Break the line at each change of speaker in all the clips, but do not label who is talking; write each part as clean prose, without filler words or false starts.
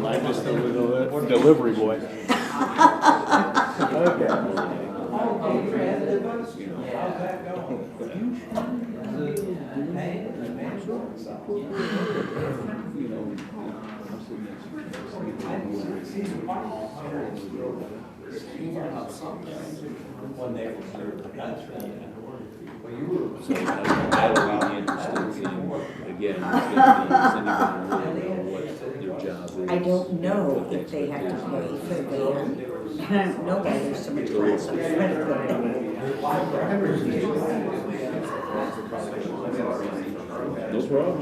I'm just a little delivery boy.
So that'll be interesting thing. Again, it's gonna be, does anybody really know what their job is?
I don't know if they have to pay for the van. I don't know why there's so much class on the front of it.
No problem.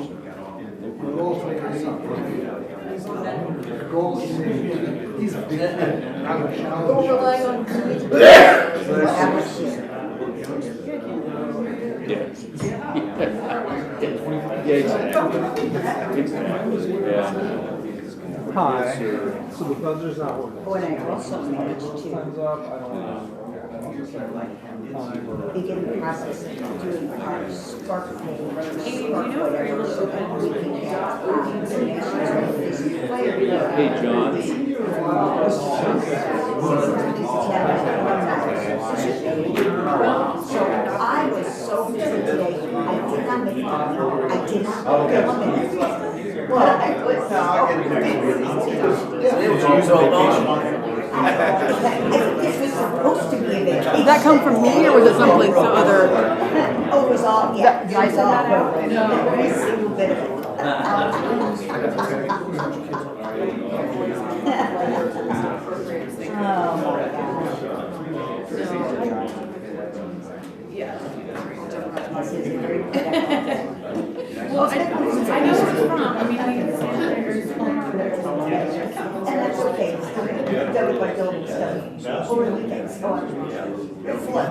He's a big fan.
Don't rely on me.
Yeah. Yeah, exactly. Yeah.
Hi. So the buzzer's not working.
Oh, and I also managed to
Time's up. I don't know.
begin the process of doing our spark pay,
Amy, do you
spark
know if you're able to
whatever,
open
we can get donations.
Hey, John.
So I was so busy today, I did not make it. I did not film it. Well, I was so This was supposed to be a vacation.
Did that come from me or was it someplace other?
Oh, it was all, yeah.
Did I send that out?
No. Every single bit of it. Oh, my gosh. This is very productive.
Well, I know where it's from. I mean, I can see there's
And that's okay. Done with my building stuff over the weekend, so it's fun.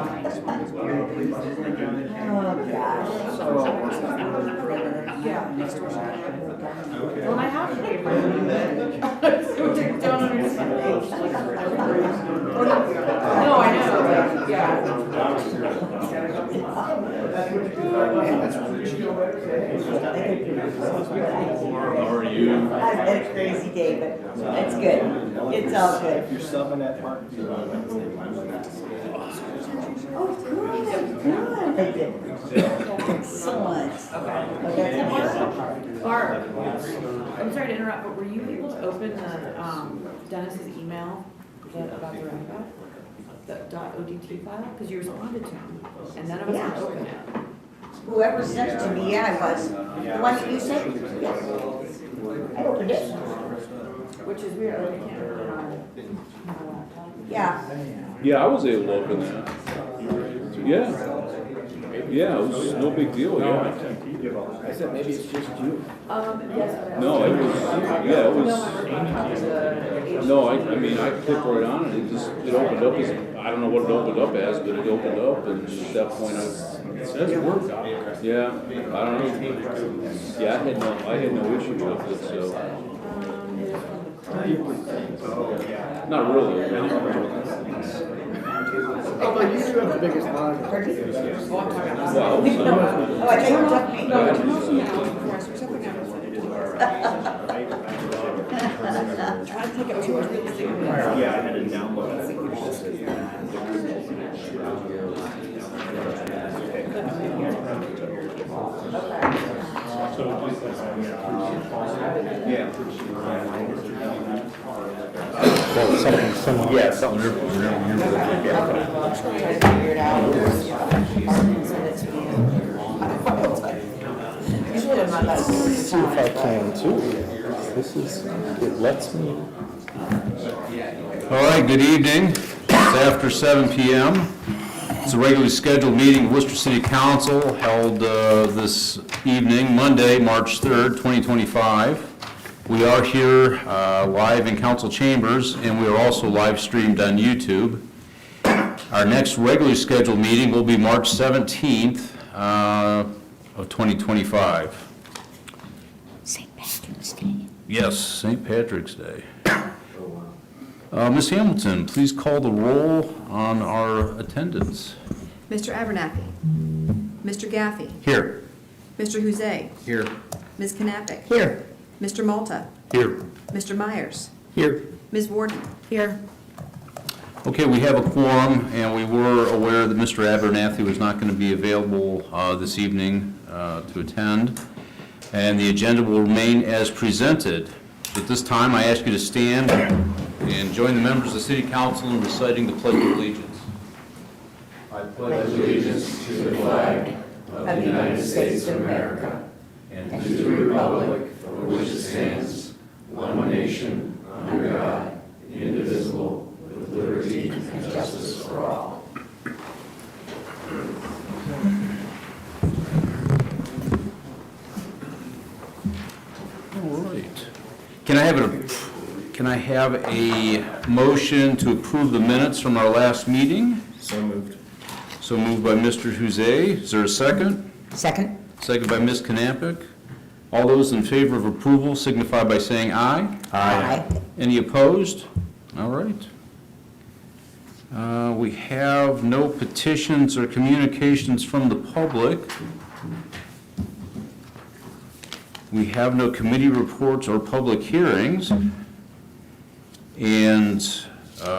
Oh, gosh.
Well, I have to pay for it. So they don't understand. No, I know, but yeah.
How are you?
I've had a crazy day, but it's good. It's all good.
If you're subbing at Park.
Oh, good, good. Excellent.
Barb, I'm sorry to interrupt, but were you able to open the, Dennis's email about the roundabout? The .odt file? Because you responded to him, and none of us could open it.
Whoever sent it to me, yeah, I was. The one that you sent? Yes. I opened it.
Which is weird, like, I can't open it on my laptop.
Yeah.
Yeah, I was able to open that. Yeah. Yeah, it was no big deal, yeah.
I said maybe it's just you.
Yes.
No, it was, yeah, it was,
No,
no, I mean, I clicked right on it, it opened up as, I don't know what it opened up as, but it opened up, and at that point,
It says work out.
yeah, I don't know. Yeah, I had no issue with it, so, not really.
Oh, but you do have the biggest line.
Well,
Oh, I think you took me.
Try to take up too much real estate.
Yeah, I had to download it.
Well, something similar.
Yeah, something.
Try to figure it out. Send it to me. Usually I'm not that.
See if I can too. This is, it lets me.
All right, good evening. It's after 7 p.m. It's a regularly scheduled meeting of Wooster City Council held this evening, Monday, March 3rd, 2025. We are here live in council chambers, and we are also live streamed on YouTube. Our next regularly scheduled meeting will be March 17th of 2025.
St. Patrick's Day.
Yes, St. Patrick's Day. Ms. Hamilton, please call the roll on our attendance.
Mr. Abernathy. Mr. Gaffey.
Here.
Mr. Huzay.
Here.
Ms. Knappich.
Here.
Mr. Malta.
Here.
Mr. Myers?
Here.
Ms. Warden?
Here.
Okay, we have a quorum, and we were aware that Mr. Abernathy was not going to be available this evening to attend, and the agenda will remain as presented. At this time, I ask you to stand and join the members of the City Council in reciting the Pledge of Allegiance. I pledge allegiance to the flag
Of the United States of America and to the republic for which it stands, one nation, under God, indivisible, with liberty and justice for all.
All right. Can I have a motion to approve the minutes from our last meeting?
So moved.
So moved by Mr. Huzay. Is there a second?
Second?
Second by Ms. Knappich. All those in favor of approval signify by saying aye.
Aye.
Any opposed? All right. We have no petitions or communications from the public. We have no committee reports or public hearings. And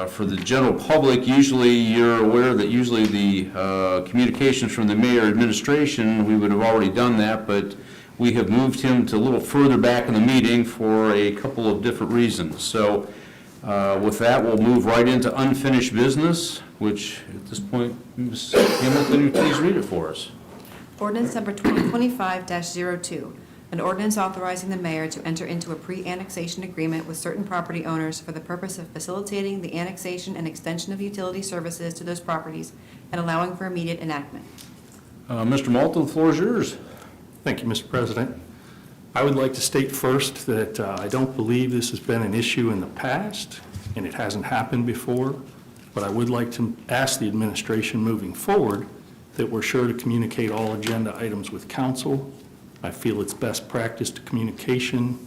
for the general public, usually you're aware that usually the communications from the mayor administration, we would have already done that, but we have moved him to a little further back in the meeting for a couple of different reasons. So with that, we'll move right into unfinished business, which at this point, Ms. Hamilton, you please read it for us.
Ordinance number 2025-02, an ordinance authorizing the mayor to enter into a pre-annexation agreement with certain property owners for the purpose of facilitating the annexation and extension of utility services to those properties and allowing for immediate enactment.
Mr. Malta, the floor is yours.
Thank you, Mr. President. I would like to state first that I don't believe this has been an issue in the past, and it hasn't happened before, but I would like to ask the administration moving forward that we're sure to communicate all agenda items with council. I feel it's best practice to communication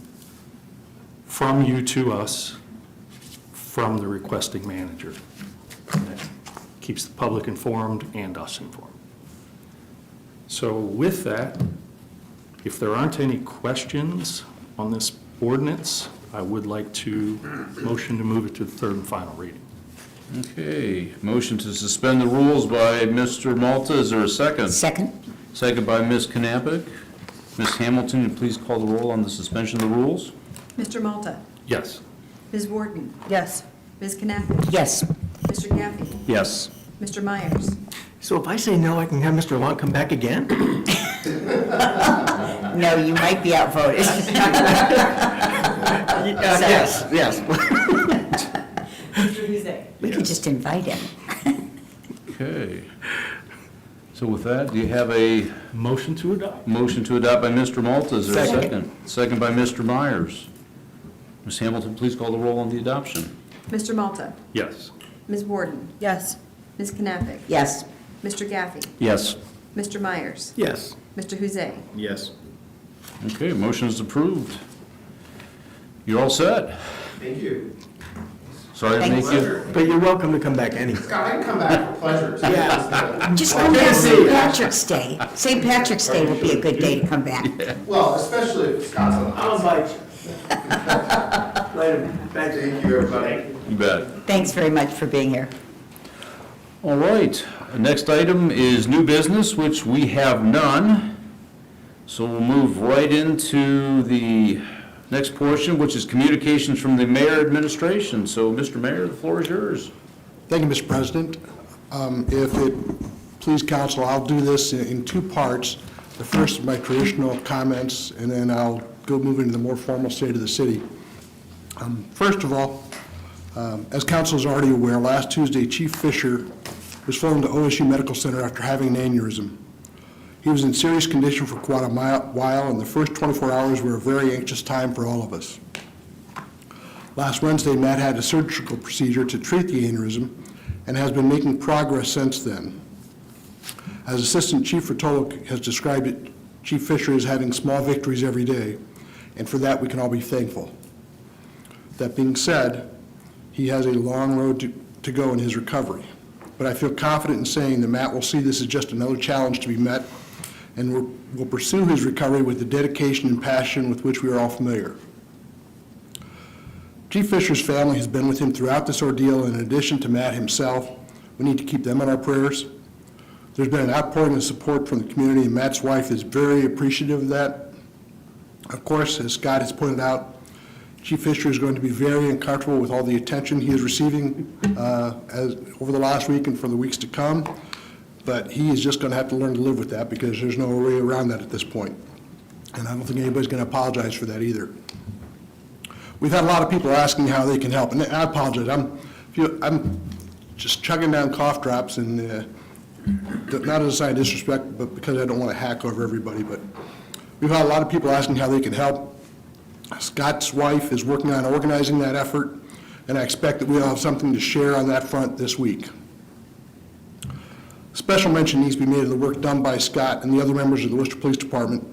from you to us, from the requesting manager. And that keeps the public informed and us informed. So with that, if there aren't any questions on this ordinance, I would like to motion to move it to the third and final reading.
Okay, motion to suspend the rules by Mr. Malta. Is there a second?
Second?
Second by Ms. Knappich. Ms. Hamilton, you please call the roll on the suspension of the rules.
Mr. Malta?
Yes.
Ms. Warden?
Yes.
Ms. Knappich?
Yes.
Mr. Gaffey?
Yes.
Mr. Myers?
So if I say no, I can have Mr. Long come back again?
No, you might be outvoted.
Yes, yes.
Mr. Huzay.
We could just invite him.
Okay. So with that, do you have a
Motion to adopt.
motion to adopt by Mr. Malta? Is there a
Second.
second? Second by Mr. Myers. Ms. Hamilton, please call the roll on the adoption.
Mr. Malta?
Yes.
Ms. Warden?
Yes.
Ms. Knappich?
Yes.
Mr. Gaffey?
Yes.
Mr. Myers?
Yes.
Mr. Huzay?
Yes.
Okay, motion is approved. You're all set.
Thank you.
Sorry to make you.
But you're welcome to come back anytime.
Scott, I can come back for pleasure.
Yeah.
Just come back St. Patrick's Day. St. Patrick's Day would be a good day to come back.
Well, especially if Scott's on the
I'll
hot
invite you. Later. Thanks.
seat. Thank you, everybody.
You bet.
Thanks very much for being here.
All right, next item is new business, which we have none. So we'll move right into the next portion, which is communications from the mayor administration. So, Mr. Mayor, the floor is yours.
Thank you, Mr. President. If it please council, I'll do this in two parts. The first is my traditional comments, and then I'll go move into the more formal state of the city. First of all, as council is already aware, last Tuesday, Chief Fisher was flown to OSU Medical Center after having an aneurysm. He was in serious condition for quite a while, and the first 24 hours were a very anxious time for all of us. Last Wednesday, Matt had a surgical procedure to treat the aneurysm and has been making progress since then. As Assistant Chief Rotolo has described it, Chief Fisher is having small victories every day, and for that we can all be thankful. That being said, he has a long road to go in his recovery. But I feel confident in saying that Matt will see this as just another challenge to be met and will pursue his recovery with the dedication and passion with which we are all familiar. Chief Fisher's family has been with him throughout this ordeal, and in addition to Matt himself. We need to keep them in our prayers. There's been an outpouring of support from the community, and Matt's wife is very appreciative of that. Of course, as Scott has pointed out, Chief Fisher is going to be very uncomfortable with all the attention he is receiving over the last week and for the weeks to come, but he is just going to have to learn to live with that because there's no way around that at this point. And I don't think anybody's going to apologize for that either. We've had a lot of people asking how they can help, and I apologize. I'm just chugging down cough drops, and not as a sign of disrespect, but because I don't want to hack over everybody. But we've had a lot of people asking how they can help. Scott's wife is working on organizing that effort, and I expect that we'll have something to share on that front this week. Special mention needs to be made of the work done by Scott and the other members of the Worcester Police Department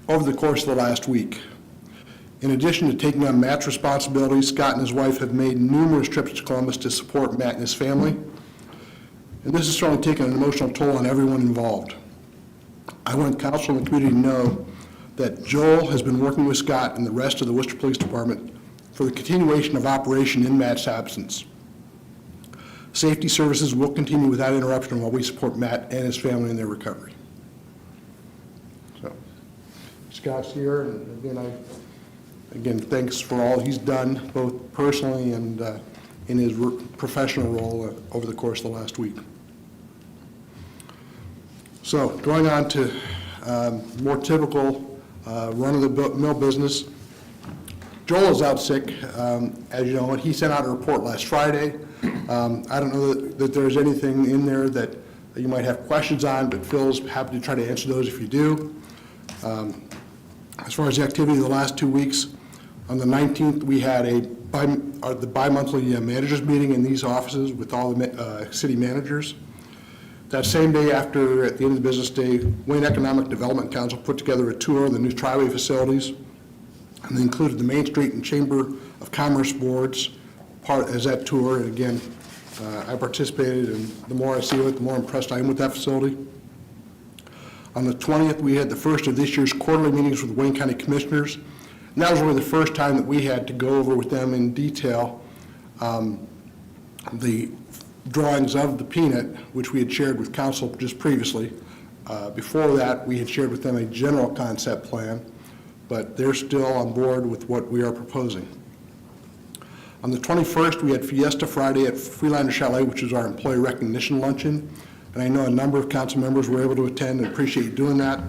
over the course of the last week. In addition to taking on Matt's responsibilities, Scott and his wife have made numerous trips to Columbus to support Matt and his family, and this has certainly taken an emotional toll on everyone involved. I want council and the community to know that Joel has been working with Scott and the rest of the Worcester Police Department for the continuation of operation in Matt's absence. Safety services will continue without interruption while we support Matt and his family in their recovery. So, Scott's here, and again, thanks for all he's done, both personally and in his professional role over the course of the last week. So, going on to more typical run-of-the-mill business. Joel is out sick, as you know, and he sent out a report last Friday. I don't know that there's anything in there that you might have questions on, but Phil's happy to try to answer those if you do. As far as the activity of the last 2 weeks, on the 19th, we had the bi-monthly managers meeting in these offices with all the city managers. That same day at the end of the business day, Wayne Economic Development Council put together a tour of the new Triway facilities, and they included the Main Street and Chamber of Commerce boards as that tour. And again, I participated, and the more I see it, the more impressed I am with that facility. On the 20th, we had the first of this year's quarterly meetings with Wayne County Commissioners, and that was really the first time that we had to go over with them in detail the drawings of the peanut, which we had shared with council just previously. Before that, we had shared with them a general concept plan, but they're still on board with what we are proposing. On the 21st, we had Fiesta Friday at Freelander Chalet, which is our employee recognition luncheon, and I know a number of council members were able to attend and appreciate you doing that.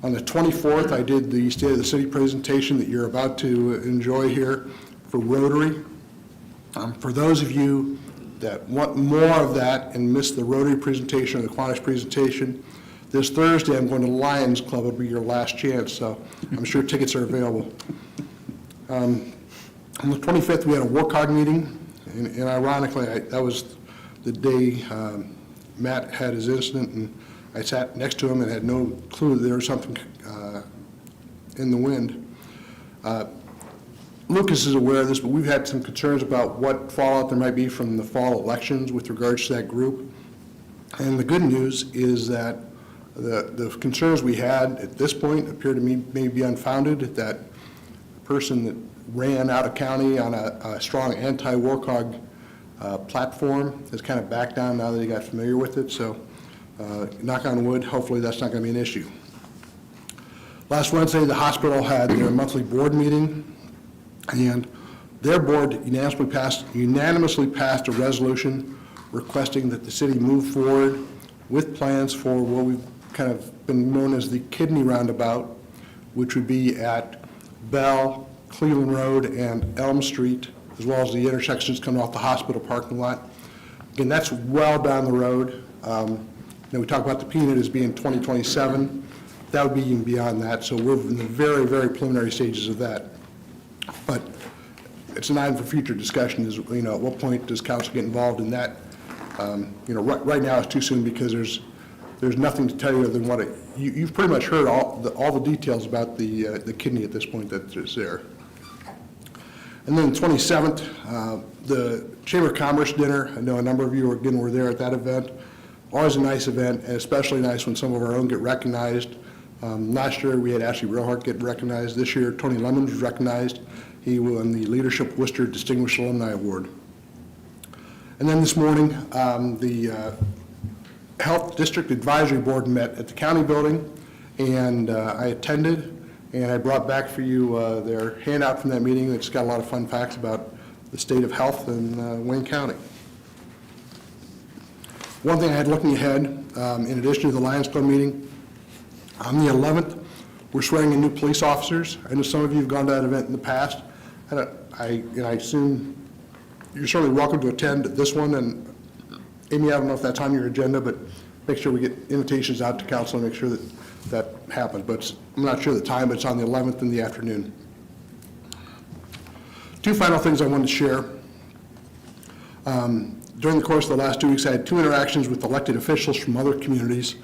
On the 24th, I did the State of the City presentation that you're about to enjoy here for Rotary. For those of you that want more of that and missed the Rotary presentation or the Kiwanis presentation, this Thursday I'm going to Lions Club. It'll be your last chance, so I'm sure tickets are available. On the 25th, we had a work hard meeting, and ironically, that was the day Matt had his incident, and I sat next to him and had no clue that there was something in the wind. Lucas is aware of this, but we've had some concerns about what fallout there might be from the fall elections with regards to that group. And the good news is that the concerns we had at this point appear to me may be unfounded. That person that ran out of county on a strong anti-warthog platform has kind of backed down now that he got familiar with it. So knock on wood, hopefully that's not going to be an issue. Last Wednesday, the hospital had their monthly board meeting, and their board unanimously passed a resolution requesting that the city move forward with plans for what we've kind of been known as the kidney roundabout, which would be at Bell, Cleveland Road, and Elm Street, as well as the intersections coming off the hospital parking lot. Again, that's well down the road. We talk about the peanut as being 2027. That would be even beyond that, so we're in the very, very preliminary stages of that. But it's an item for future discussion is, at what point does council get involved in that? Right now it's too soon because there's nothing to tell you other than what you've pretty much heard all the details about the kidney at this point that is there. And then the 27th, the Chamber of Commerce dinner. I know a number of you were there at that event. Always a nice event, and especially nice when some of our own get recognized. Last year we had Ashley Realhart get recognized. This year Tony Lemons was recognized. He won the Leadership Wooster Distinguished Alumni Award. And then this morning, the Health District Advisory Board met at the county building, and I attended, and I brought back for you their handout from that meeting that's got a lot of fun facts about the state of health in Wayne County. One thing I had looking ahead, in addition to the Lions Club meeting, on the 11th, we're swearing in new police officers. I know some of you have gone to that event in the past. I assume you're certainly welcome to attend this one, and Amy, I don't know if that's on your agenda, but make sure we get invitations out to council and make sure that that happens. But I'm not sure the time, but it's on the 11th in the afternoon. Two final things I wanted to share. During the course of the last 2 weeks, I had 2 interactions with elected officials from other communities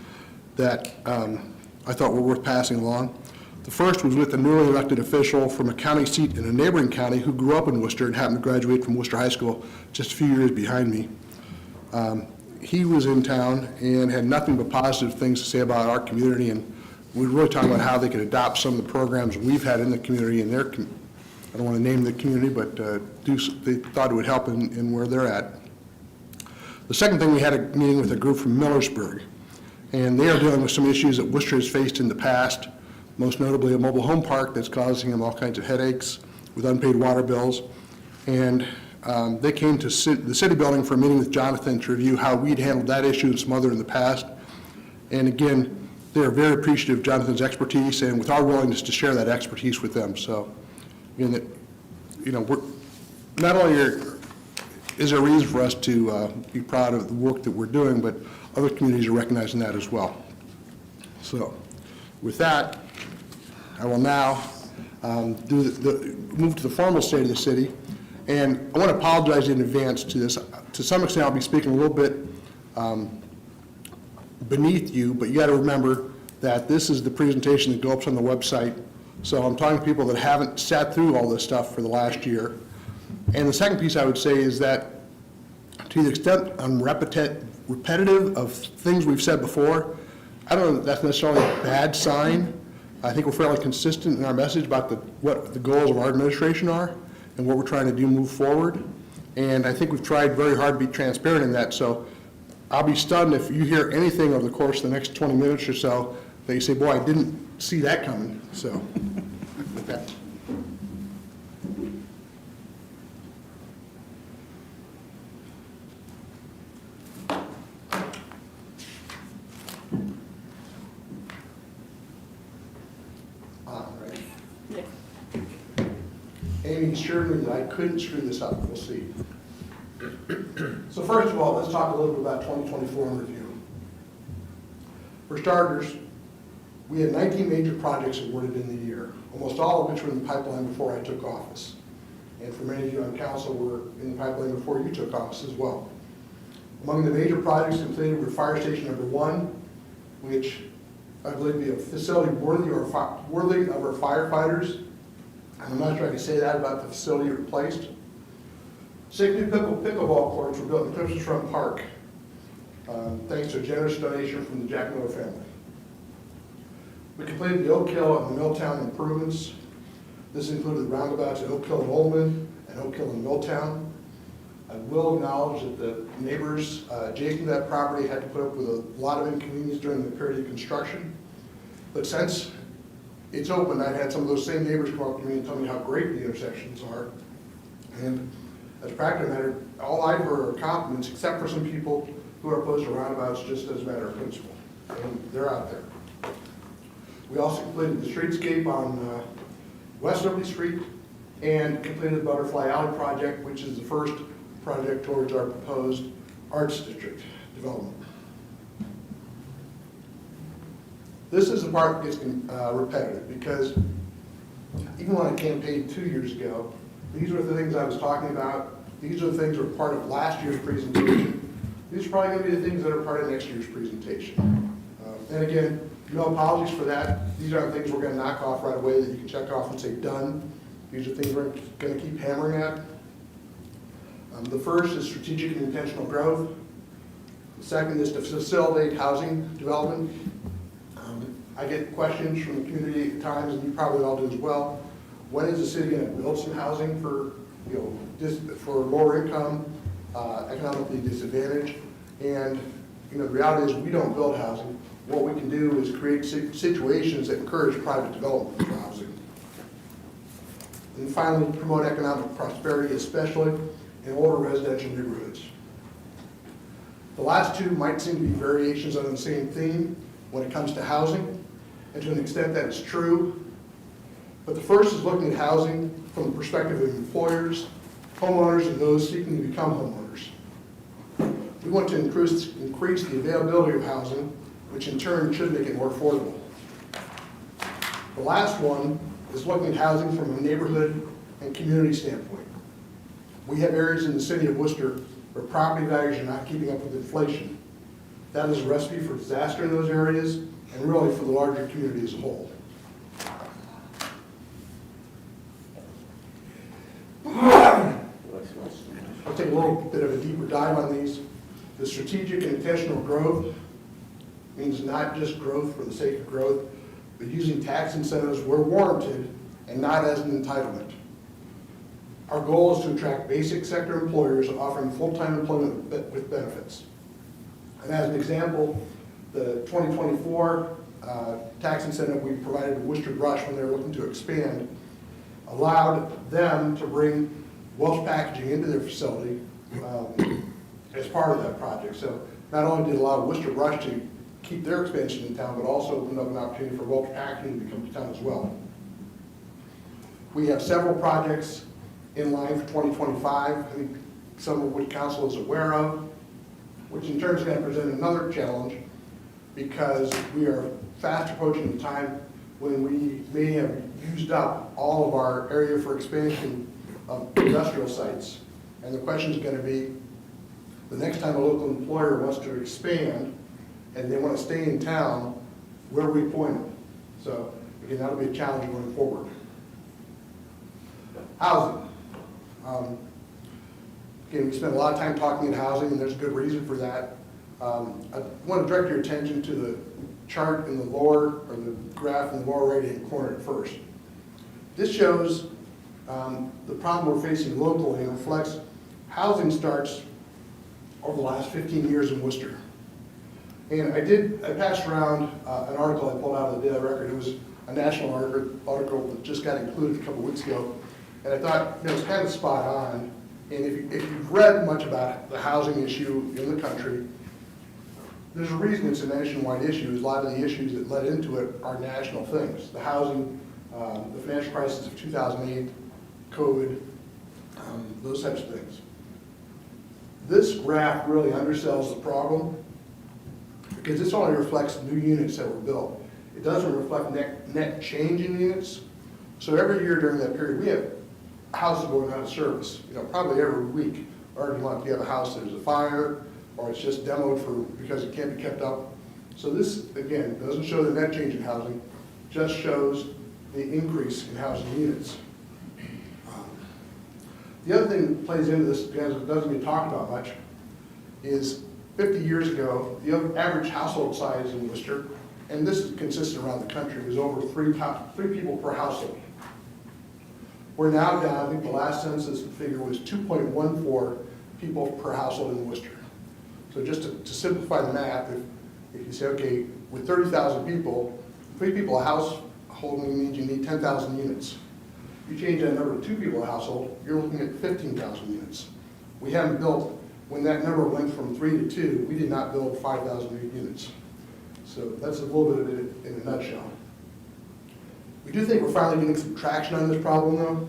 that I thought were worth passing along. The first was with a newly elected official from a county seat in a neighboring county who grew up in Worcester and happened to graduate from Worcester High School just a few years behind me. He was in town and had nothing but positive things to say about our community, and we were really talking about how they could adopt some of the programs we've had in the community in their, I don't want to name the community, but they thought it would help in where they're at. The second thing, we had a meeting with a group from Millersburg, and they are dealing with some issues that Worcester has faced in the past, most notably a mobile home park that's causing them all kinds of headaches with unpaid water bills. And they came to the city building for a meeting with Jonathan to review how we'd handled that issue and some other in the past. And again, they are very appreciative of Jonathan's expertise and with our willingness to share that expertise with them. So, again, we're not only is there a reason for us to be proud of the work that we're doing, but other communities are recognizing that as well. So, with that, I will now move to the formal state of the city. And I want to apologize in advance to this. To some extent, I'll be speaking a little bit beneath you, but you got to remember that this is the presentation that goes up on the website. So I'm talking to people that haven't sat through all this stuff for the last year. And the second piece I would say is that to the extent I'm repetitive of things we've said before, I don't know that that's necessarily a bad sign. I think we're fairly consistent in our message about what the goals of our administration are and what we're trying to do move forward. And I think we've tried very hard to be transparent in that. So I'll be stunned if you hear anything over the course of the next 20 minutes or so that you say, boy, I didn't see that coming. So with that. Amy assured me that I couldn't screw this up. We'll see. So first of all, let's talk a little bit about 2024 in review. For starters, we had 19 major projects awarded in the year, almost all of which were in the pipeline before I took office. And for many of you on council were in the pipeline before you took office as well. Among the major projects completed were Fire Station Number 1, which I believe to be a facility worthy of our firefighters. I'm not sure I can say that about the facility replaced. 6 new pickleball courts were built in Christmas Front Park, thanks to a generous donation from the Jack Miller family. We completed the Oak Hill and the Milltown improvements. This included the roundabouts at Oak Hill and Oldman and Oak Hill and Milltown. I will acknowledge that the neighbors adjacent to that property had to put up with a lot of inconvenience during the period of construction. But since it's open, I've had some of those same neighbors come up to me and tell me how great the intersections are. And as a practical matter, all I've heard are compliments, except for some people who are opposed to roundabouts just as a matter of principle. And they're out there. We also completed the streetscape on West Oakley Street and completed the Butterfly Alley project, which is the first project towards our proposed Arts District development. This is the part that gets repetitive because even when I campaigned 2 years ago, these were the things I was talking about. These are the things that were part of last year's presentation. These are probably going to be the things that are part of next year's presentation. And again, no apologies for that. These aren't things we're going to knock off right away that you can check off and say done. These are things we're going to keep hammering at. The first is strategic and intentional growth. The second is to facilitate housing development. I get questions from the community at times, and you probably all do as well. when is the city going to build some housing for, for lower income, economically disadvantaged? And, the reality is we don't build housing. What we can do is create situations that encourage private development for housing. And finally, promote economic prosperity, especially in older residential neighborhoods. The last two might seem to be variations on the same theme when it comes to housing, and to an extent that is true. But the first is looking at housing from the perspective of employers, homeowners, and those seeking to become homeowners. We want to increase the availability of housing, which in turn should make it more affordable. The last one is looking at housing from a neighborhood and community standpoint. We have areas in the city of Worcester where property values are not keeping up with inflation. That is a recipe for disaster in those areas, and really for the larger community as a whole. I'll take a little bit of a deeper dive on these. The strategic and intentional growth means not just growth for the sake of growth, but using tax incentives where warranted and not as an entitlement. Our goal is to attract basic sector employers offering full-time employment with benefits. And as an example, the 2024 tax incentive we provided to Wooster Brush when they were looking to expand allowed them to bring Welch packaging into their facility as part of that project. So not only did it allow Wooster Brush to keep their expansion in town, but also opened up an opportunity for Welch packaging to come to town as well. We have several projects in line for 2025, I think some of which council is aware of, which in turn is going to present another challenge because we are fast approaching the time when we may have used up all of our area for expansion of industrial sites. And the question is going to be, the next time a local employer wants to expand and they want to stay in town, where do we point them? So again, that'll be a challenge going forward. Housing. Again, we spend a lot of time talking about housing, and there's a good reason for that. I want to direct your attention to the chart in the lower, or the graph in the lower right-hand corner at first. This shows the problem we're facing locally and reflects housing starts over the last 15 years in Worcester. And I passed around an article I pulled out of the Daily Record. It was a national article that just got included a couple weeks ago. And I thought, it's kind of spot on. And if you've read much about the housing issue in the country, there's a reason it's a nationwide issue. A lot of the issues that led into it are national things. The housing, the financial crisis of 2008, COVID, those types of things. This graph really undersells the problem because this only reflects new units that were built. It doesn't reflect net change in units. So every year during that period, we have houses going out of service. Probably every week or every month, you have a house there's a fire, or it's just demoed because it can't be kept up. So this, again, doesn't show the net change in housing, just shows the increase in housing units. The other thing that plays into this, because it doesn't get talked about much, is 50 years ago, the average household size in Worcester, and this is consistent around the country, was over three people per household. We're now down, I think the last census figure was 2.14 people per household in Worcester. So just to simplify the math, if you say, okay, with 30,000 people, 3 people a household means you need 10,000 units. If you change that number to 2 people a household, you're looking at 15,000 units. We haven't built, when that number went from 3 to 2, we did not build 5,000 new units. So that's a little bit of it in a nutshell. We do think we're finally getting some traction on this problem though,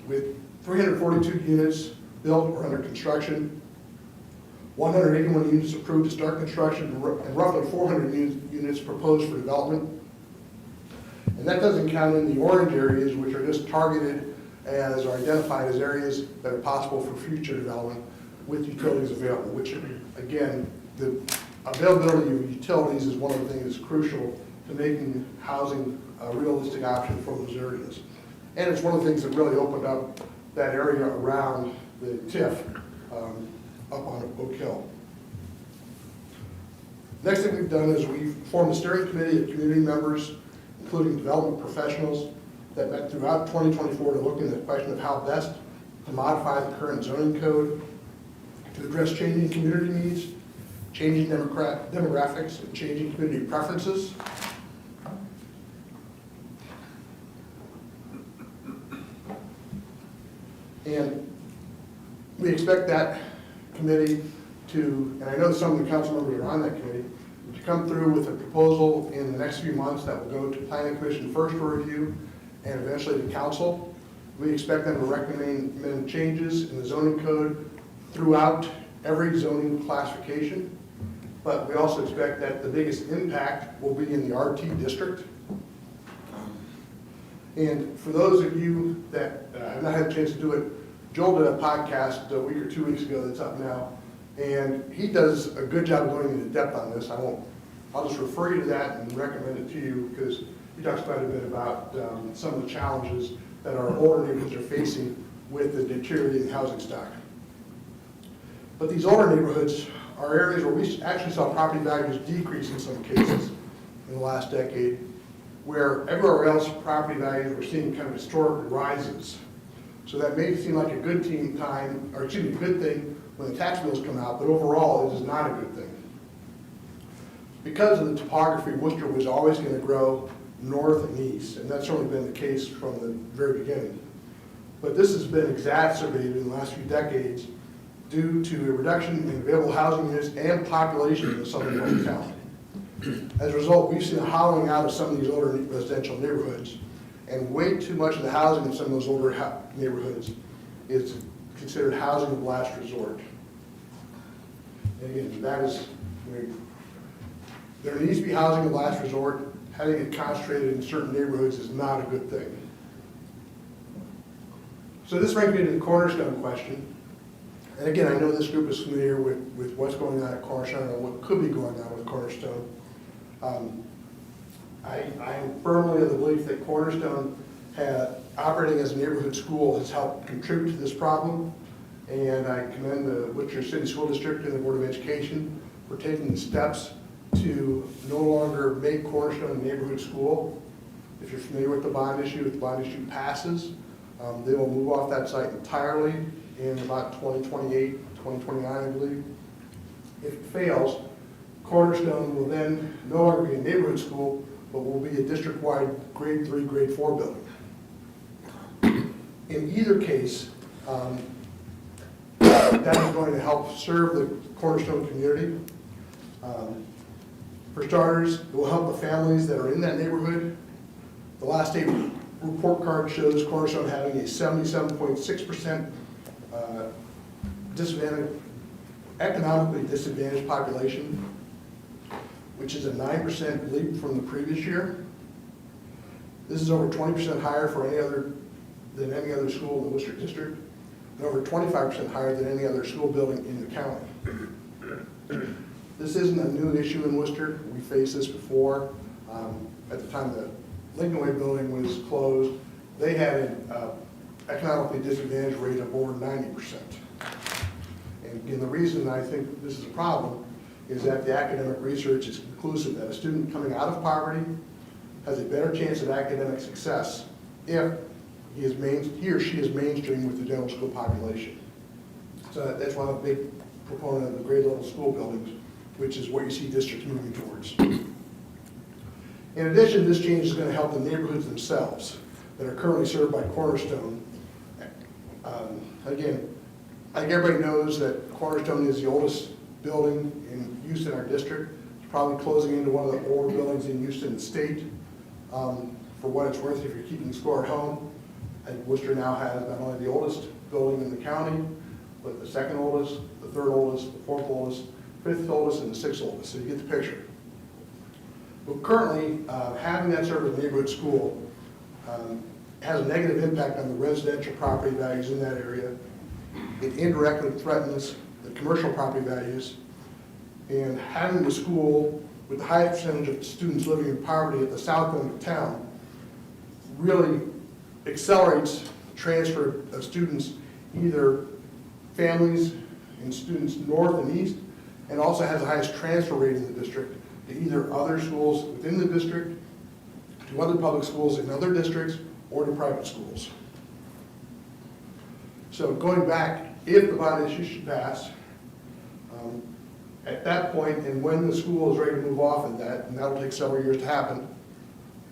with 342 units built or under construction, 181 units approved to start construction, and roughly 400 units proposed for development. And that doesn't count in the orange areas, which are just targeted as or identified as areas that are possible for future development with utilities available, which again, the availability of utilities is one of the things that's crucial to making housing a realistic option for those areas. And it's one of the things that really opened up that area around the TIF up on Oak Hill. Next thing we've done is we've formed a steering committee of community members, including development professionals, that met throughout 2024 to look into the question of how best to modify the current zoning code to address changing community needs, changing demographics, and changing community preferences. And we expect that committee to, and I know some of the council members are on that committee, to come through with a proposal in the next few months that will go to Planning Commission first for review and eventually to council. We expect them to recommend changes in the zoning code throughout every zoning classification, but we also expect that the biggest impact will be in the RT district. And for those of you that have not had a chance to do it, Joel did a podcast a week or 2 weeks ago that's up now, and he does a good job of going into depth on this. I'll just refer you to that and recommend it to you because he talks quite a bit about some of the challenges that our older neighborhoods are facing with the deteriorating housing stock. But these older neighborhoods are areas where we actually saw property values decrease in some cases in the last decade, where everywhere else property values were seeing kind of historic rises. So that may seem like a good good thing when the tax bills come out, but overall it is not a good thing. Because of the topography, Wooster was always going to grow north and east, and that's certainly been the case from the very beginning. But this has been exacerbated in the last few decades due to a reduction in available housing units and population in the southern part of town. As a result, we've seen a hollowing out of some of these older residential neighborhoods, and way too much of the housing in some of those older neighborhoods is considered housing of last resort. And again, that is, there needs to be housing of last resort. Having it concentrated in certain neighborhoods is not a good thing. So this brings me to the Cornerstone question. And again, I know this group is familiar with what's going on at Cornerstone and what could be going on with Cornerstone. I am firmly of the belief that Cornerstone operating as a neighborhood school has helped contribute to this problem. And I commend the Wooster City School District and the Board of Education for taking the steps to no longer make Cornerstone a neighborhood school. If you're familiar with the bond issue, if the bond issue passes, they will move off that site entirely in about 2028, 2029, I believe. If it fails, Cornerstone will then no longer be a neighborhood school, but will be a district-wide grade 3, grade 4 building. In either case, that is going to help serve the Cornerstone community. For starters, it will help the families that are in that neighborhood. The last state report card shows Cornerstone having a 77.6% economically disadvantaged population, which is a 9% leap from the previous year. This is over 20% higher than any other school in the Wooster District, and over 25% higher than any other school building in the county. This isn't a new issue in Wooster. We faced this before. At the time the Lincoln Way building was closed, they had an economically disadvantaged rate of over 90%. And again, the reason I think this is a problem is that the academic research is conclusive that a student coming out of poverty has a better chance of academic success if he or she is mainstreamed with the general school population. So that's why I'm a big proponent of the grade level school buildings, which is what you see districts moving towards. In addition, this change is going to help the neighborhoods themselves that are currently served by Cornerstone. Again, I think everybody knows that Cornerstone is the oldest building in use in our district. It's probably closing into one of the older buildings in Houston State. For what it's worth, if you're keeping score at home, I think Wooster now has not only the oldest building in the county, but the second oldest, the third oldest, the fourth oldest, fifth oldest, and the sixth oldest. So you get the picture. But currently, having that sort of neighborhood school has a negative impact on the residential property values in that area. It indirectly threatens the commercial property values. And having the school with the highest percentage of students living in poverty at the south end of town really accelerates the transfer of students, either families and students north and east, and also has the highest transfer rate in the district to either other schools within the district, to other public schools in other districts, or to private schools. So going back, if the bond issue should pass, at that point, and when the school is ready to move off of that, and that'll take several years to happen,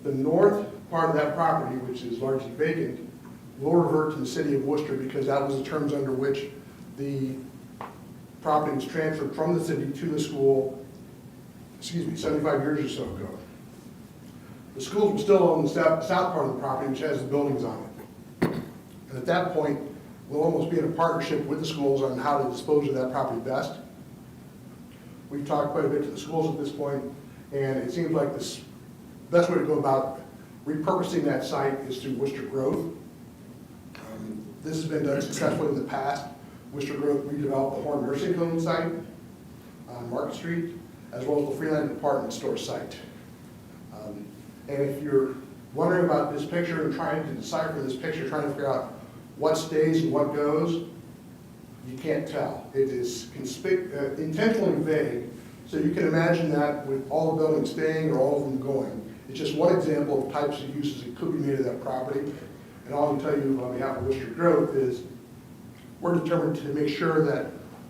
the north part of that property, which is largely vacant, will revert to the city of Worcester because that was the terms under which the property was transferred from the city to the school, 75 years or so ago. The schools will still own the south part of the property, which has the buildings on it. And at that point, we'll almost be in a partnership with the schools on how to dispose of that property best. We've talked quite a bit to the schools at this point, and it seems like the best way to go about repurposing that site is through Wooster Growth. This has been done successfully in the past. Wooster Growth redeveloped the Horn Nursing Home site on Market Street, as well as the Freeland Department Store site. And if you're wondering about this picture and trying to decipher this picture, trying to figure out what stays and what goes, you can't tell. It is intentionally vague, so you can imagine that with all the buildings staying or all of them going. It's just one example of types of uses that could be made of that property. And all I can tell you on behalf of Wooster Growth is we're determined to make sure that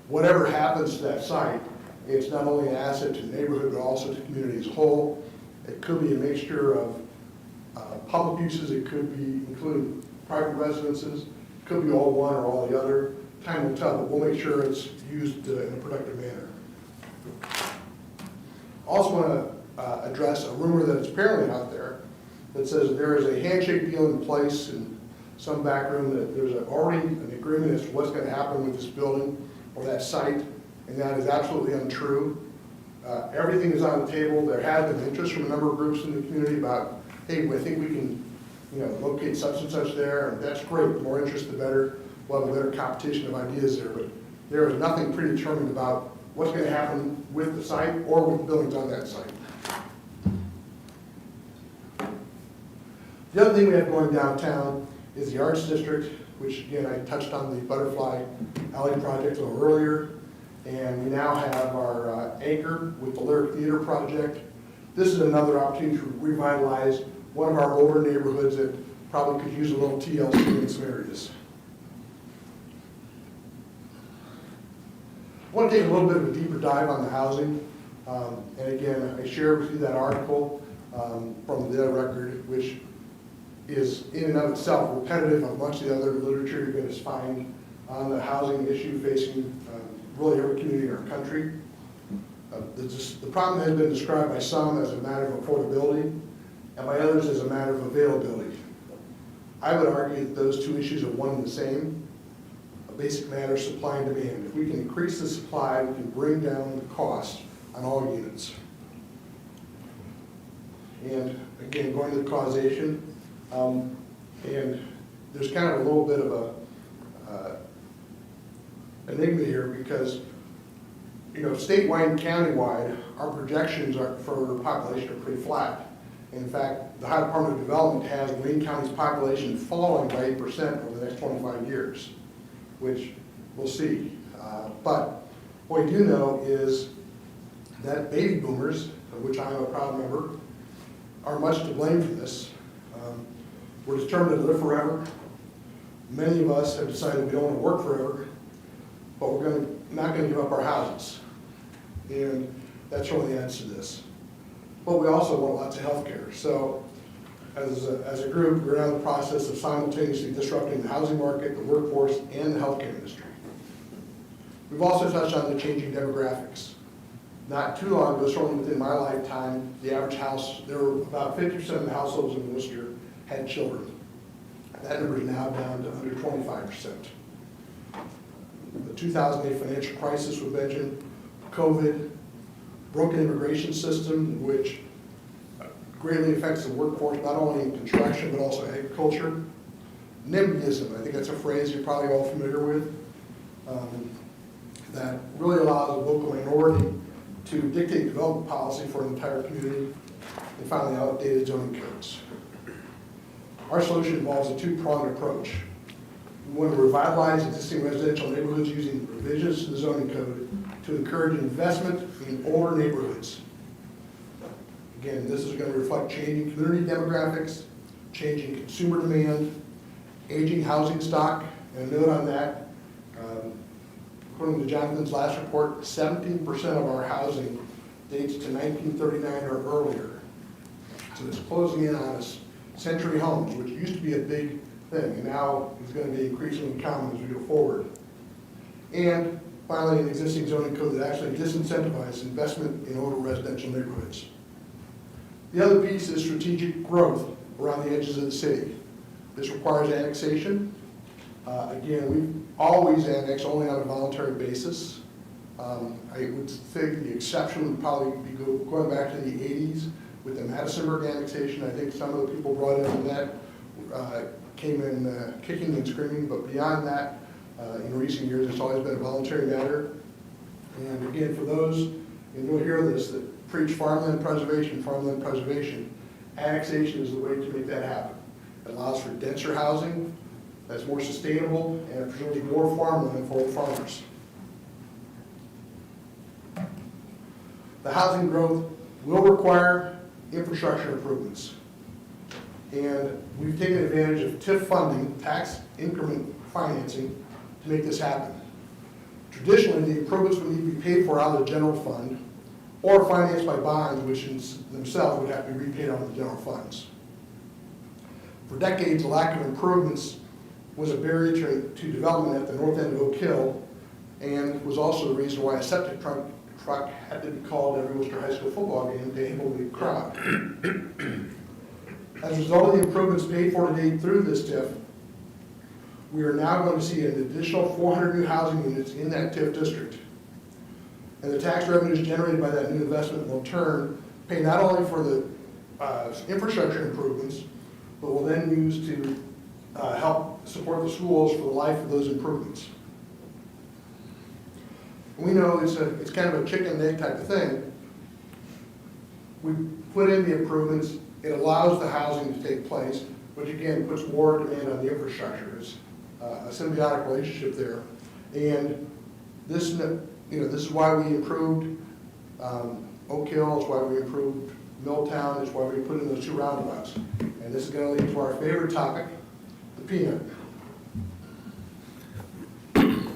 whatever happens to that site, it's not only an asset to the neighborhood, but also to the community as a whole. It could be a mixture of public uses, it could be including private residences, it could be all one or all the other. Time will tell, but we'll make sure it's used in a productive manner. Also want to address a rumor that is apparently out there that says there is a handshake deal in place in some back room, that there's already an agreement as to what's going to happen with this building or that site, and that is absolutely untrue. Everything is on the table. There has been interest from a number of groups in the community about, hey, I think we can, locate such and such there, and that's great. The more interest, the better. We'll have a better competition of ideas there, but there is nothing predetermined about what's going to happen with the site or with the buildings on that site. The other thing we have going downtown is the Arts District, which again, I touched on the Butterfly Alley project a little earlier. And we now have our anchor with the Lyric Theater project. This is another opportunity to revitalize one of our older neighborhoods that probably could use a little TLC in some areas. I want to take a little bit of a deeper dive on the housing. And again, I shared with you that article from the Record, which is in and of itself repetitive of much of the other literature you're going to find on the housing issue facing really every community in our country. The problem has been described by some as a matter of affordability and by others as a matter of availability. I would argue that those two issues are one and the same. A basic matter of supply and demand. If we can increase the supply, we can bring down the cost on all units. And again, going to the causation, and there's kind of a little bit of a enigma here because, statewide and countywide, our projections for population are pretty flat. In fact, the Ohio Department of Development has Wayne County's population falling by 8% over the next 25 years, which we'll see. But what we do know is that baby boomers, of which I'm a proud member, are much to blame for this. We're determined to live forever. Many of us have decided we don't want to work forever, but we're not going to give up our houses. And that's really adds to this. But we also want lots of health care. So as a group, we're now in the process of simultaneously disrupting the housing market, the workforce, and the healthcare industry. We've also touched on the changing demographics. Not too long ago, certainly within my lifetime, the average house, there were about 50% of the households in Worcester had children. That number is now down to under 25%. The 2008 financial crisis was mentioned, COVID, broken immigration system, which greatly affects the workforce, not only in construction, but also agriculture. NIMBYism, I think that's a phrase you're probably all familiar with, that really allows a local minority to dictate development policy for an entire community, and finally, outdated zoning codes. Our solution involves a two-pronged approach. We want to revitalize existing residential neighborhoods using revisions to the zoning code to encourage investment in older neighborhoods. Again, this is going to reflect changing community demographics, changing consumer demand, aging housing stock, and a note on that, according to Jonathan's last report, 17% of our housing dates to 1939 or earlier. So it's closing in on us. Century homes, which used to be a big thing, and now is going to be increasingly common as we go forward. And finally, an existing zoning code that actually disincentivizes investment in older residential neighborhoods. The other piece is strategic growth around the edges of the city. This requires annexation. Again, we've always annexed only on a voluntary basis. I would think the exception would probably be going back to the 80s with the Madisonburg annexation. I think some of the people brought in on that came in kicking and screaming, but beyond that, in recent years, it's always been a voluntary matter. And again, for those, and you'll hear this, that preach farmland preservation, annexation is the way to make that happen. It allows for denser housing that's more sustainable and it preserves more farmland for the farmers. The housing growth will require infrastructure improvements. And we've taken advantage of TIF funding, tax increment financing, to make this happen. Traditionally, the improvements would need to be paid for out of the general fund or financed by bonds, which in themselves would have to be repaid out of the general funds. For decades, the lack of improvements was a barrier to development at the north end of Oak Hill, and was also the reason why a septic truck had to be called every Worcester High School football game to handle the crowd. As a result of the improvements paid for to date through this TIF, we are now going to see an additional 400 new housing units in that TIF district. And the tax revenues generated by that new investment will in turn pay not only for the infrastructure improvements, but will then use to help support the schools for the life of those improvements. We know it's kind of a chicken and egg type of thing. We put in the improvements, it allows the housing to take place, which again puts more demand on the infrastructure. It's a symbiotic relationship there. And this, this is why we improved Oak Hill, it's why we improved Milltown, it's why we put in those 2 roundabouts. And this is going to lead to our favorite topic, the peanut.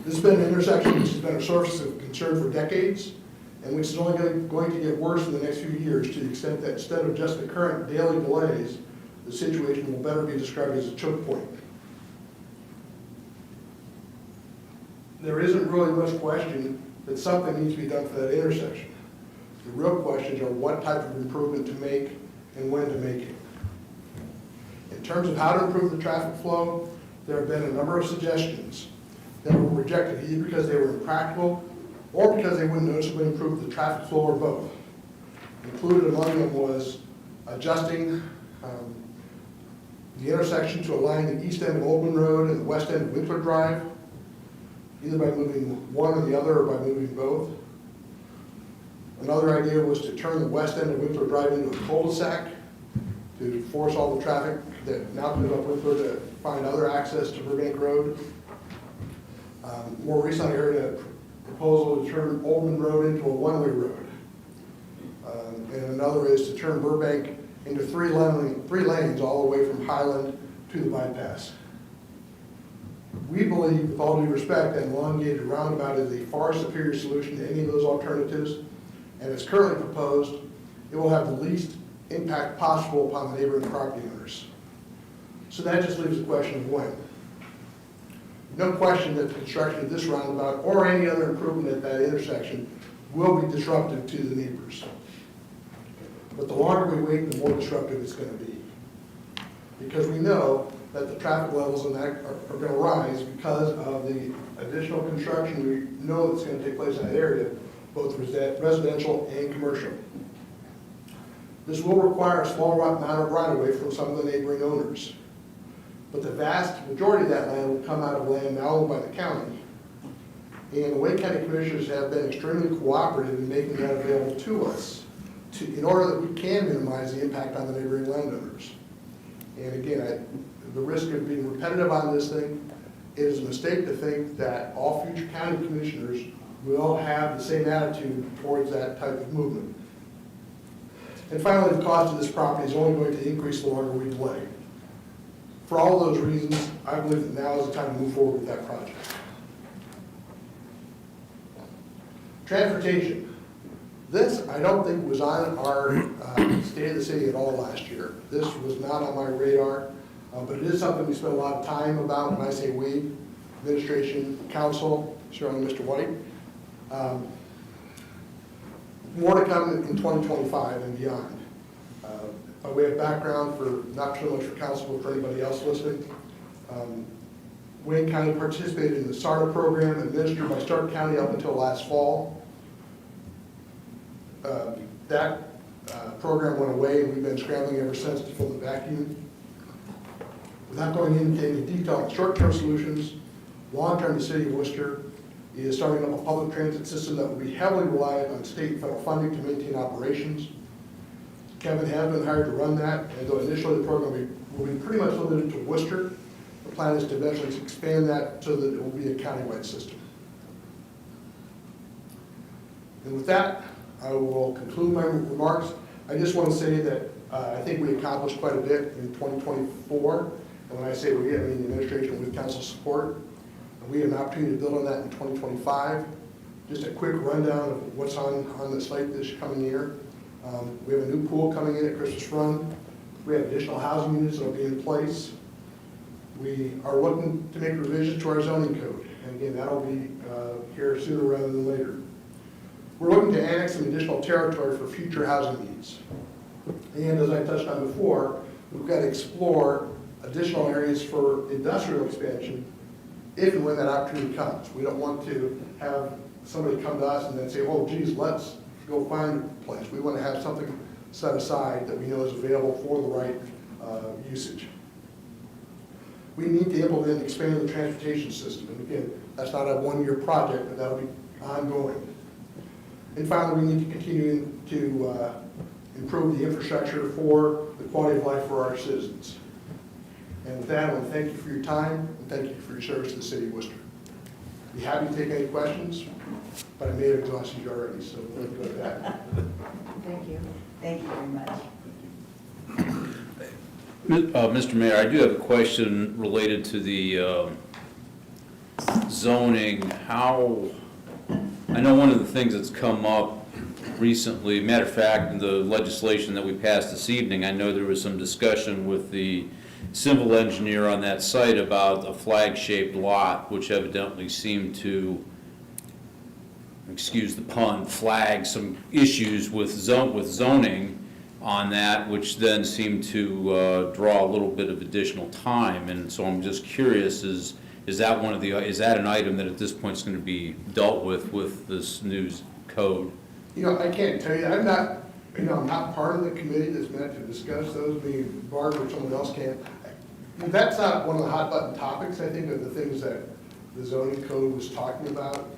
This has been an intersection which has been a source of concern for decades, and which is only going to get worse in the next few years, to the extent that instead of just the current daily delays, the situation will better be described as a choke point. There isn't really much question that something needs to be done for that intersection. The real questions are what type of improvement to make and when to make it. In terms of how to improve the traffic flow, there have been a number of suggestions that were rejected either because they were impractical or because they wouldn't noticeably improve the traffic flow or both. Included among them was adjusting the intersection to align the east end of Oldman Road and the west end of Winkler Drive, either by moving one or the other or by moving both. Another idea was to turn the west end of Winkler Drive into a cul-de-sac to force all the traffic that now comes up Winkler to find other access to Burbank Road. More recently, I heard a proposal to turn Oldman Road into a one-way road. And another is to turn Burbank into three lanes all the way from Highland to the bypass. We believe, with all due respect, that an elongated roundabout is a far superior solution to any of those alternatives, and as currently proposed, it will have the least impact possible upon the neighboring property owners. So that just leaves the question of when. No question that the construction of this roundabout or any other improvement at that intersection will be disruptive to the neighbors. But the longer we wait, the more disruptive it's going to be. Because we know that the traffic levels in that are going to rise because of the additional construction we know that's going to take place in that area, both residential and commercial. This will require a small amount of right-of-way from some of the neighboring owners. But the vast majority of that land will come out of land now owned by the county. And the Wayne County Commissioners have been extremely cooperative in making that available to us in order that we can minimize the impact on the neighboring landowners. And again, the risk of being repetitive on this thing, it is a mistake to think that all future county commissioners will have the same attitude towards that type of movement. And finally, the cost of this property is only going to increase the longer we delay. For all those reasons, I believe that now is the time to move forward with that project. Transportation. This, I don't think, was on our State of the City at all last year. This was not on my radar, but it is something we spent a lot of time about. When I say we, administration, council, certainly Mr. White. More to come in 2025 and beyond. By way of background, for not so much for council, but for anybody else listening, Wayne County participated in the SARTA program administered by Stark County up until last fall. That program went away, and we've been scrambling ever since to fill the vacuum. Without going into any detail on short-term solutions, long-term, the city of Worcester is starting up a public transit system that will be heavily reliant on state and federal funding to maintain operations. Kevin has been hired to run that, and though initially the program will be pretty much limited to Worcester, the plan is to eventually expand that so that it will be a countywide system. And with that, I will conclude my remarks. I just want to say that I think we accomplished quite a bit in 2024. And when I say we, I mean the administration with council support. And we have an opportunity to build on that in 2025. Just a quick rundown of what's on the slate this coming year. We have a new pool coming in at Christmas Run. We have additional housing units that will be in place. We are looking to make revisions to our zoning code. And again, that'll be here sooner rather than later. We're looking to annex some additional territory for future housing needs. And as I touched on before, we've got to explore additional areas for industrial expansion if and when that opportunity comes. We don't want to have somebody come to us and then say, oh, geez, let's go find a place. We want to have something set aside that we know is available for the right usage. We need to implement and expand the transportation system. And again, that's not a one-year project, but that'll be ongoing. And finally, we need to continue to improve the infrastructure for the quality of life for our citizens. And with that, I want to thank you for your time, and thank you for your service to the city of Worcester. Be happy to take any questions, but I may have exhausted you already, so we'll go with that.
Thank you. Thank you very much.
Mr. Mayor, I do have a question related to the zoning. I know one of the things that's come up recently, matter of fact, in the legislation that we passed this evening, I know there was some discussion with the civil engineer on that site about a flag-shaped lot, which evidently seemed to, excuse the pun, flag some issues with zoning on that, which then seemed to draw a little bit of additional time. And so I'm just curious, is that an item that at this point is going to be dealt with this new code?
You know, I can't tell you. I'm not part of the committee that's meant to discuss those, being Barb or someone else can. That's not one of the hot button topics, I think, of the things that the zoning code was talking about.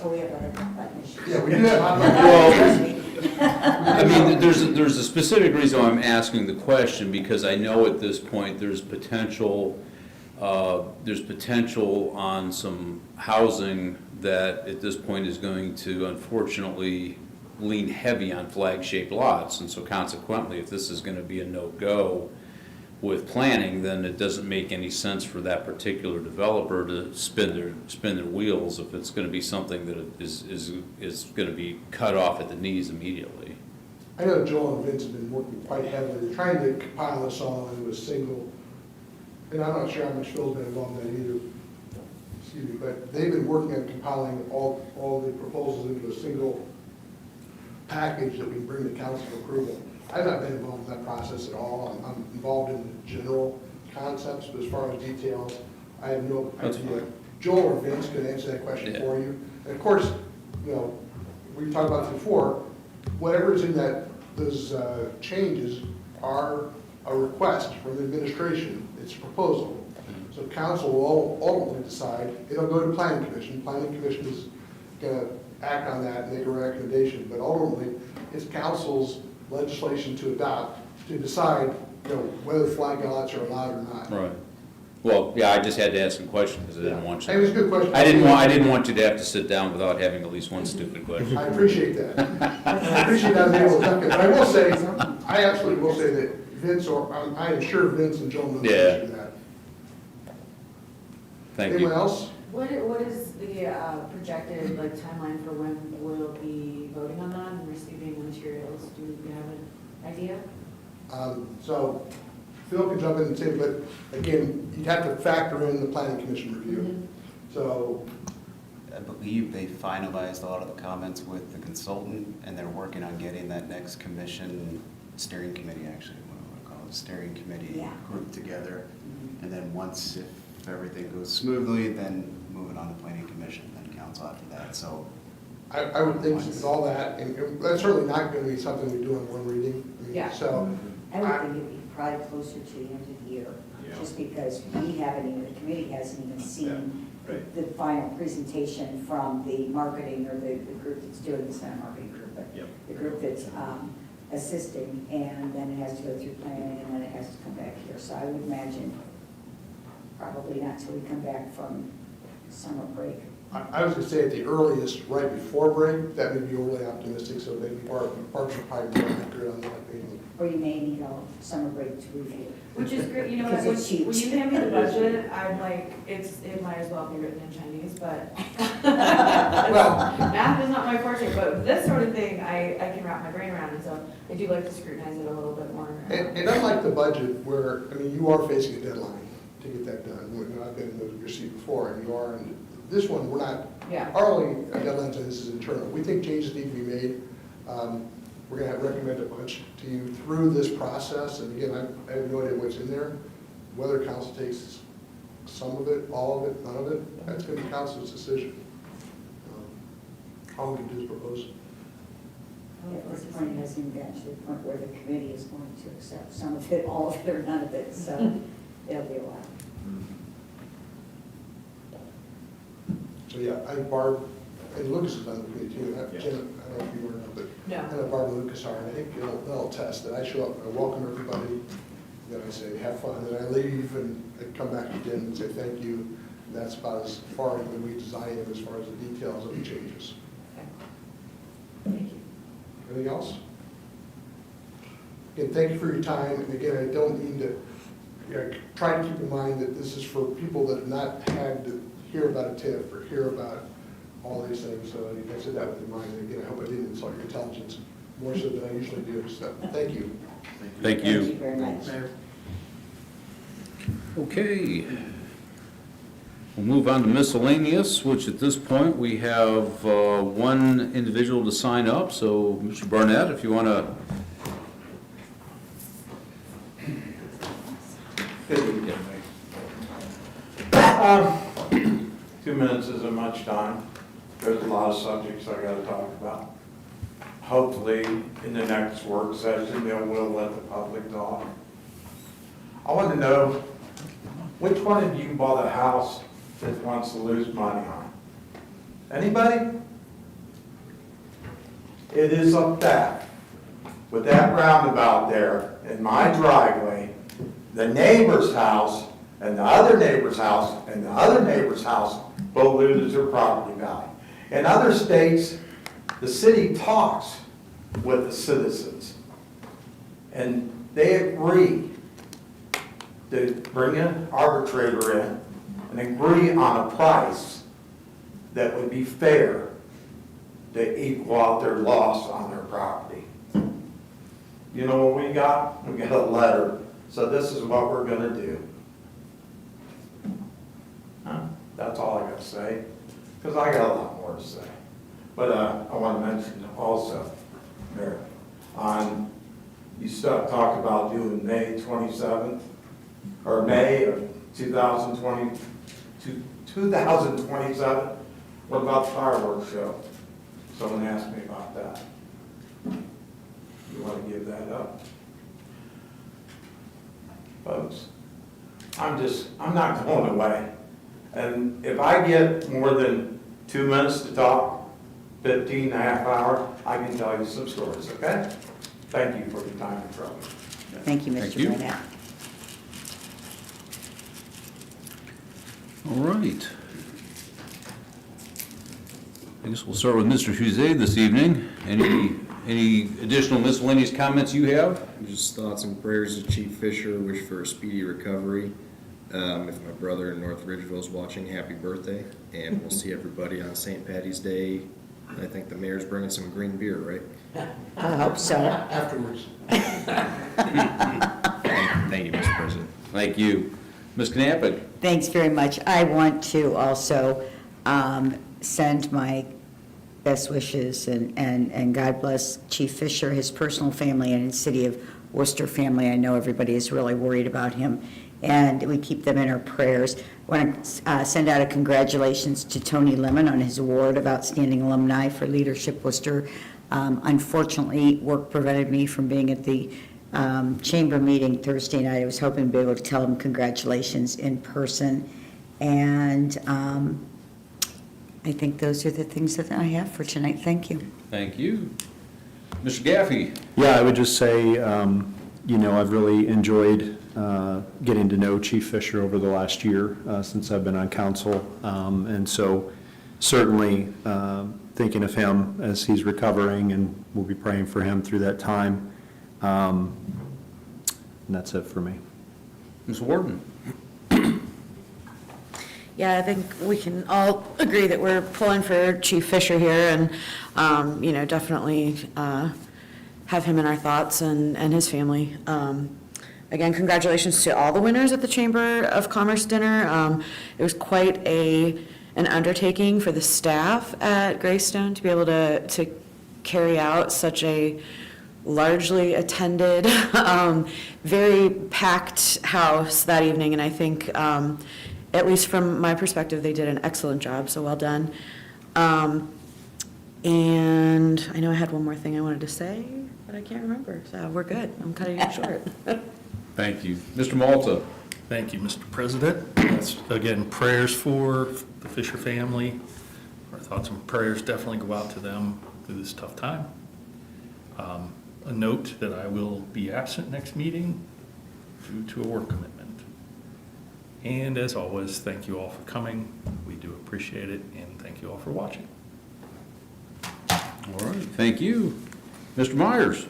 Oh, we have other button issues.
Yeah, we do have hot button.
I mean, there's a specific reason why I'm asking the question, because I know at this point there's potential on some housing that at this point is going to unfortunately lean heavy on flag-shaped lots, and so consequently, if this is going to be a no-go with planning, then it doesn't make any sense for that particular developer to spin their wheels if it's going to be something that is going to be cut off at the knees immediately.
I know Joel and Vince have been working quite heavily. They're trying to compile this all into a single, and I'm not sure how much Phil's been involved in that either, excuse me, but they've been working on compiling all the proposals into a single package that we can bring to council for approval. I've not been involved in that process at all. I'm involved in the general concepts, but as far as details, I have no idea. Joel or Vince could answer that question for you. And of course, you know, we've talked about this before, whatever's in those changes are a request from the administration. It's a proposal. So council will ultimately decide. It'll go to planning commission. Planning commission is going to act on that and make a recommendation. But ultimately, it's council's legislation to adopt to decide, you know, whether flag lots are allowed or not.
Right. Well, yeah, I just had to ask some questions because I didn't want you.
It was a good question.
I didn't want you to have to sit down without having at least one stupid question.
I appreciate that. I appreciate that. But I will say, I absolutely will say that Vince, or I am sure Vince and Joe will
Yeah.
answer that.
Thank you.
Anyone else?
What is the projected like timeline for when we'll be voting on that and receiving the materials? Do you have an idea?
So Phil can jump in and say, but again, you'd have to factor in the planning commission review. So,
I believe they finalized a lot of the comments with the consultant, and they're working on getting that next commission, steering committee, actually, what do I call it, steering committee
Yeah.
group together. And then once, if everything goes smoothly, then moving on to planning commission, then council after that, so.
I would think with all that, and that's certainly not going to be something we do in one reading. I mean,
Yeah.
So,
I would think it'd be probably closer to the end of the year, just because we haven't even, the committee hasn't even seen the final presentation from the marketing or the group that's doing, it's not a marketing group, but the group that's assisting, and then it has to go through planning, and then it has to come back here. So I would imagine probably not till we come back from summer break.
I was going to say at the earliest, right before break, that may be overly optimistic, so maybe Bart should probably be more accurate on that.
Or you may need a summer break to review.
Which is great, you know,
Because
when
it's huge.
when you hand me the budget, I'm like, it might as well be written in Chinese, but math is not my forte, but this sort of thing, I can wrap my brain around, and so I do like to scrutinize it a little bit more.
And unlike the budget, where, I mean, you are facing a deadline to get that done. I've been in your seat before, and you are, and this one, we're not,
Yeah.
our only deadline to this is internal. We think changes need to be made. We're going to have recommend a bunch to you through this process, and again, I have no idea what's in there. Whether council takes some of it, all of it, none of it, that's going to be council's decision. All we can do is propose.
At this point, it hasn't even gotten to the point where the committee is going to accept some of it, all of it, or none of it, so it'll be a while.
So yeah, I think Barb, and Lucas is on the committee too, and Jim, I don't know if you were, but
No.
I know Barb and Lucas are, and I think they'll attest that I show up, I welcome everybody, then I say, have fun, and I leave, and I come back again and say thank you. And that's about as far as we design it as far as the details of the changes.
Thank you.
Anything else? Again, thank you for your time, and again, I don't mean to, try to keep in mind that this is for people that have not had to hear about a TIF or hear about all these things, so I said that with in mind, and again, I hope I didn't insult your intelligence more so than I usually do, so thank you.
Thank
Thank
you.
you very much.
Okay. We'll move on to miscellaneous, which at this point, we have one individual to sign up. So, Mr. Barnett, if you want to.
Good. 2 minutes isn't much time. There's a lot of subjects I gotta talk about. Hopefully, in the next work session, they will let the public talk. I want to know, which one of you bought a house that wants to lose money on? Anybody? It is up that, with that roundabout there, in my driveway, the neighbor's house, and the other neighbor's house, and the other neighbor's house both lose their property value. In other states, the city talks with the citizens, and they agree to bring an arbitrator in and agree on a price that would be fair to equal out their loss on their property. You know what we got? We got a letter. So this is what we're gonna do. That's all I gotta say, because I got a lot more to say. But I want to mention also, Mayor, you talked about doing May 27th, or May of 2027. What about the fireworks show? Someone asked me about that. You want to give that up? Folks, I'm not going away. And if I get more than 2 minutes to talk, 15 and a half hours, I can tell you some stories, okay? Thank you for your time and trouble.
Thank you,
Thank you.
Mr. Burnett.
All right. I guess we'll start with Mr. Huzet this evening. Any Any additional miscellaneous comments you have?
Just thoughts and prayers to Chief Fisher, wish for a speedy recovery. If my brother in North Ridgeville is watching, happy birthday, and we'll see everybody on St. Patty's Day. I think the mayor's bringing some green beer, right?
I hope so.
Afterwards.
Thank you, Mr. President.
Thank you. Ms. Knappich?
Thanks very much. I want to also send my best wishes and God bless Chief Fisher, his personal family, and his city of Worcester family. I know everybody is really worried about him, and we keep them in our prayers. I want to send out a congratulations to Tony Lemon on his award of Outstanding Alumni for Leadership Worcester. Unfortunately, work prevented me from being at the chamber meeting Thursday night. I was hoping to be able to tell him congratulations in person, and I think those are the things that I have for tonight. Thank you.
Thank you. Mr. Gaffey?
Yeah, I would just say, I've really enjoyed getting to know Chief Fisher over the last year since I've been on council. And so certainly thinking of him as he's recovering, and we'll be praying for him through that time. And that's it for me.
Ms. Warden?
Yeah, I think we can all agree that we're pulling for Chief Fisher here, and, definitely have him in our thoughts and his family. Again, congratulations to all the winners at the Chamber of Commerce dinner. It was quite an undertaking for the staff at Greystone to be able to carry out such a largely attended, very packed house that evening, and I think, at least from my perspective, they did an excellent job, so well done. And I know I had one more thing I wanted to say, but I can't remember, so we're good. I'm cutting it short.
Thank you. Mr. Malta?
Thank you, Mr. President. Yes, again, prayers for the Fisher family. Our thoughts and prayers definitely go out to them through this tough time. A note that I will be absent next meeting due to a work commitment. And as always, thank you all for coming. We do appreciate it, and thank you all for watching.
All right, thank you. Mr. Myers?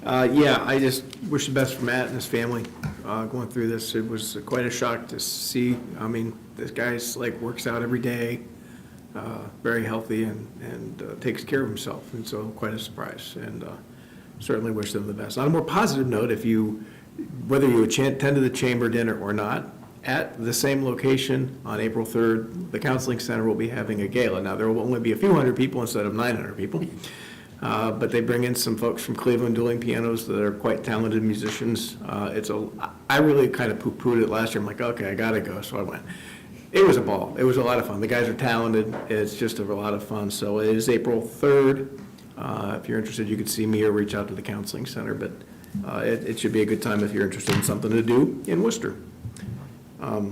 Yeah, I just wish the best for Matt and his family going through this. It was quite a shock to see. I mean, this guy's works out every day, very healthy, and takes care of himself, and so quite a surprise. And certainly wish them the best. On a more positive note, whether you attended the chamber dinner or not, at the same location on April 3rd, the Counseling Center will be having a gala. Now, there will only be a few hundred people instead of 900 people, but they bring in some folks from Cleveland dueling pianos that are quite talented musicians. I really kind of poo-pooed it last year. I'm like, okay, I gotta go, so I went. It was a ball. It was a lot of fun. The guys are talented. It's just a lot of fun. So it is April 3rd. If you're interested, you could see me or reach out to the Counseling Center, but it should be a good time if you're interested in something to do in Worcester. I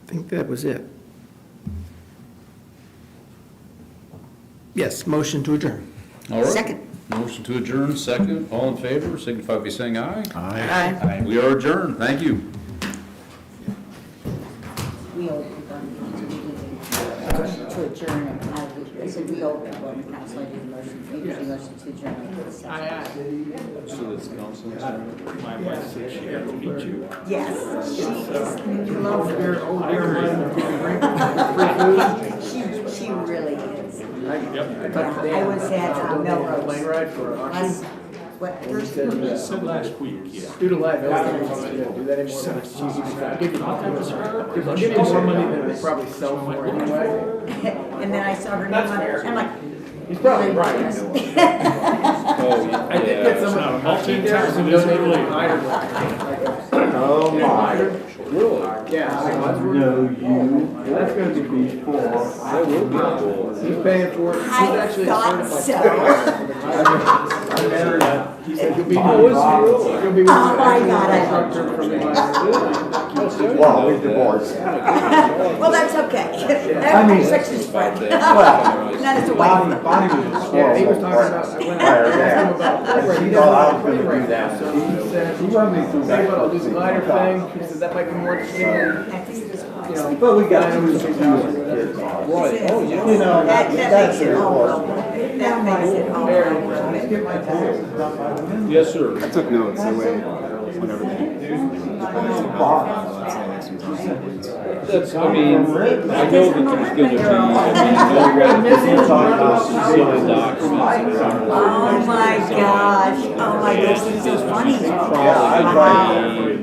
think that was it. Yes, motion to adjourn.
All right.
Second.
Motion to adjourn, second. All in favor, signify by saying aye.
Aye.
We are adjourned. Thank you.
We all to adjourn, and I said we all on the council, I did the motion, you did the motion to adjourn. Yes. She really is. I was at Melrose. What, Thursday?
Last week, yeah.
Student liability, do that anymore. They're giving more money than they probably sell for anyway.
And then I saw her name on it, I'm like,
He's probably right. I did get someone $15,000 donated Ireland.
Oh, my.
Really? Yeah. That's going to be before. That will be cool. He's paying for it. He's
I
actually
thought so.
I married him. He said, you'll be you'll be with
Oh, my God, I love
Well, we divorced.
Well, that's okay. Every sex is fun. Not as a wife.
Bonnie was
Yeah, he was talking about, when I asked him about, he
thought I was
doesn't
gonna
do that, so he said, he wanted me to say, but I'll do the glider thing. He said, that might be more interesting than
I think it was
But we got to do some
That makes it all, that makes it all.
Yes, sir.
I took notes, that way, whenever they.
That's, I mean, I know that there's gonna be, I mean,
Oh my gosh, this is so funny.
Probably